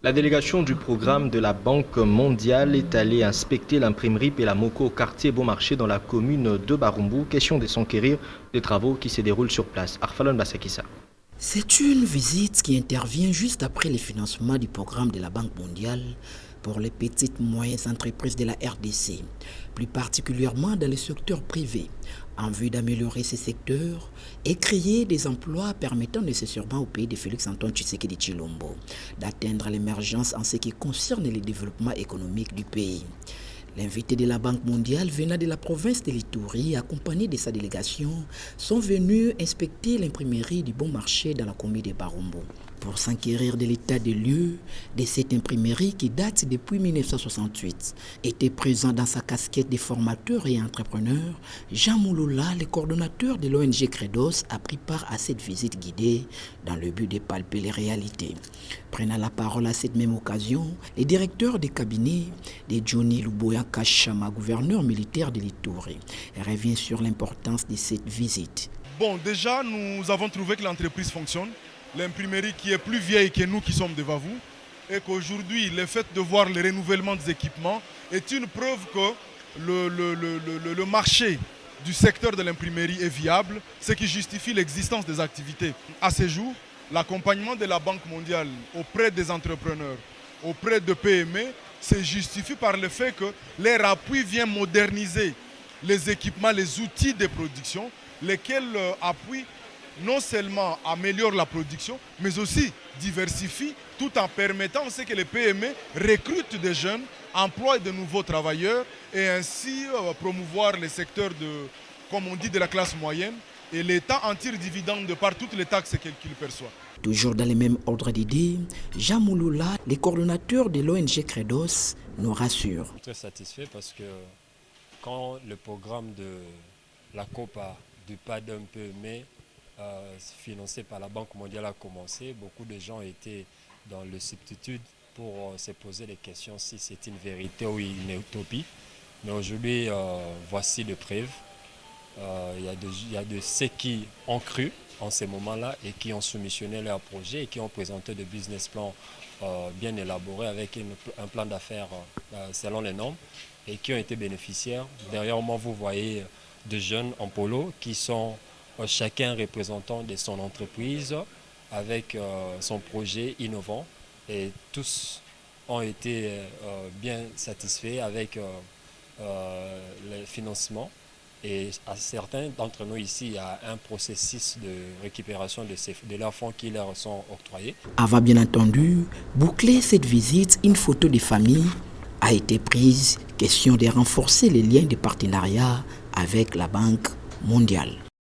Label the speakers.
Speaker 1: La délégation du programme de la Banque mondiale est allée inspecter l'imprimerie Pelamoko au quartier Beaumarchais dans la commune de Barumbu. Question de s'enquérir des travaux qui se déroulent sur place. Arfalon Basakissa.
Speaker 2: C'est une visite qui intervient juste après le financement du programme de la Banque mondiale pour les petites et moyennes entreprises de la RDC, plus particulièrement dans le secteur privé, en vue d'améliorer ces secteurs et créer des emplois permettant nécessairement au pays de Félix-Antoine Tshisekedi Tshilombo d'atteindre l'émergence en ce qui concerne le développement économique du pays. L'invité de la Banque mondiale venant de la province de l'Ituri, accompagné de sa délégation, sont venus inspecter l'imprimerie du Bon Marché dans la commune de Barumbu pour s'enquérir de l'état des lieux de cette imprimerie qui date depuis 1968. Était présent dans sa casquette de formateur et entrepreneur, Jean Mouloula, le coordonnateur de l'ONG Credos, a pris part à cette visite guidée dans le but de palper les réalités. Prenant la parole à cette même occasion, le directeur des cabinets de Johnny Luboya Kachama, gouverneur militaire de l'Ituri, revient sur l'importance de cette visite.
Speaker 3: Bon, déjà, nous avons trouvé que l'entreprise fonctionne. L'imprimerie qui est plus vieille que nous qui sommes devant vous, et qu'aujourd'hui, le fait de voir le renouvellement des équipements est une preuve que le marché du secteur de l'imprimerie est viable, ce qui justifie l'existence des activités. À ce jour, l'accompagnement de la Banque mondiale auprès des entrepreneurs, auprès de PME, se justifie par le fait que leur appui vient moderniser les équipements, les outils de production, lesquels appuient non seulement améliore la production, mais aussi diversifie tout en permettant que les PME recrutent des jeunes, emploient de nouveaux travailleurs et ainsi promouvoir les secteurs de, comme on dit, de la classe moyenne. Et l'État en tire dividende de par toutes les taxes qu'il perçoit.
Speaker 2: Toujours dans les mêmes ordres d'idées, Jean Mouloula, le coordonnateur de l'ONG Credos, nous rassure.
Speaker 4: Très satisfait parce que quand le programme de la COPA du PAD d'un PME financé par la Banque mondiale a commencé, beaucoup de gens étaient dans le substitut pour se poser les questions si c'est une vérité ou une utopie. Mais aujourd'hui, voici les preuves. Il y a de ceux qui ont cru en ces moments-là et qui ont soumissionné leur projet et qui ont présenté des business plans bien élaborés avec un plan d'affaires selon les normes et qui ont été bénéficiaires. Derrière moi, vous voyez des jeunes en polo qui sont chacun représentant de son entreprise avec son projet innovant et tous ont été bien satisfaits avec le financement. Et à certains d'entre nous ici, il y a un processus de récupération de leurs fonds qui leur sont octroyés.
Speaker 2: Avant bien entendu boucler cette visite, une photo de famille a été prise, question de renforcer les liens de partenariat avec la Banque mondiale.